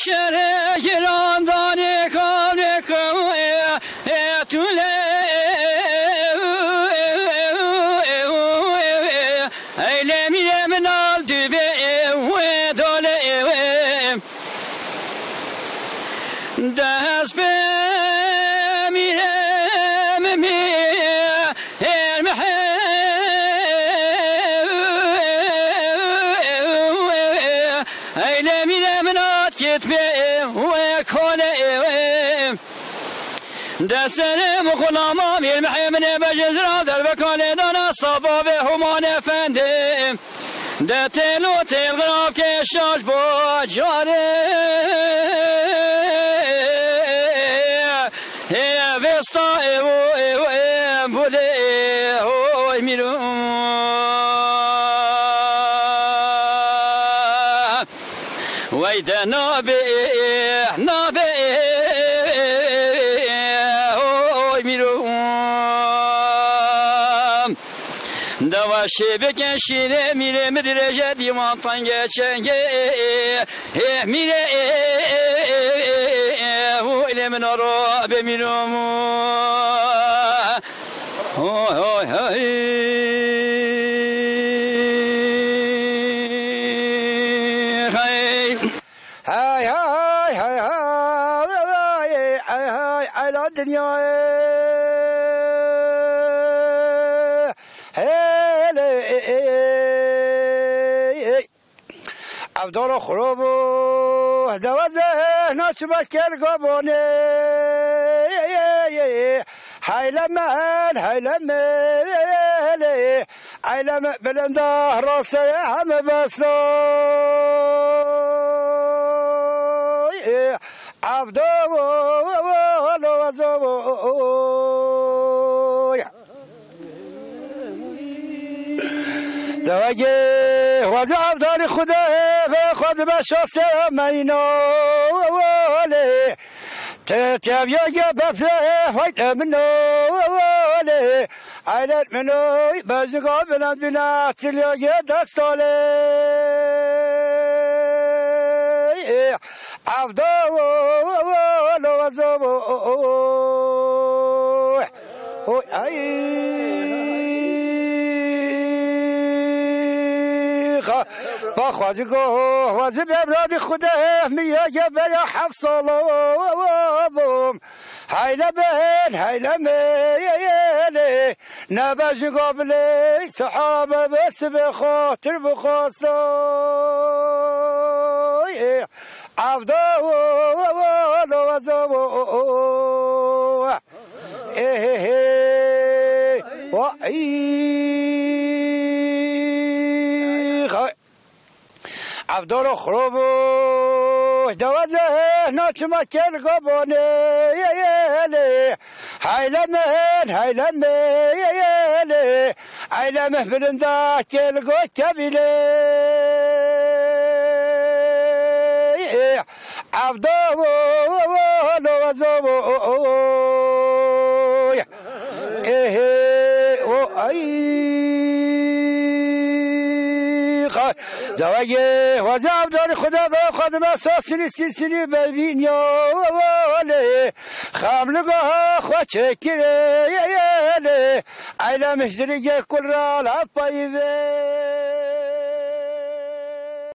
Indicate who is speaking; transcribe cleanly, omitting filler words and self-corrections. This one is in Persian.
Speaker 1: شهر گران دانی کام توله ایله میره منال دوبه و داله دست به میره ایله میره منال کتبه و کاله دستنم غلامام المحمن بجزرا در بکانه دانا صبا به همان افنده ده تلو تلغرام که شاش با جاره وستا او بوده اوی میرو ویده نابه دواشه بکشیره میره مدرجه دیوان تنگه چنگه میره و ایله من را بمیرم
Speaker 2: عبدالله خروبو دوازه ناچ بکر گابونه هیلمل ایلم بلنده راسه همه بسو عبدالله دوگه وزه عبدال خوده خود بشاسته مناله تتبیا بفته فایت مناله عیلت منوی بزنگا بلند بنا تلیاگه دستاله عبدال وزه با خوازی گو خوازی ببراد خوده میگه بیا حفصالوم هیله میله نباش قبلی صحابه بس بخاطر بخواستای عبدال وزو عبدالله خروبو دوازه ناچ مکر گابانه هیلمل ایلمه بلنده کلگو کبیله عبدالله وزو دوگه وزه عبدال خدا به خودم ساسلی سیسلی ببین یا واله خاملگاه خواه چکره ایلم اشتریگه کل را لپایی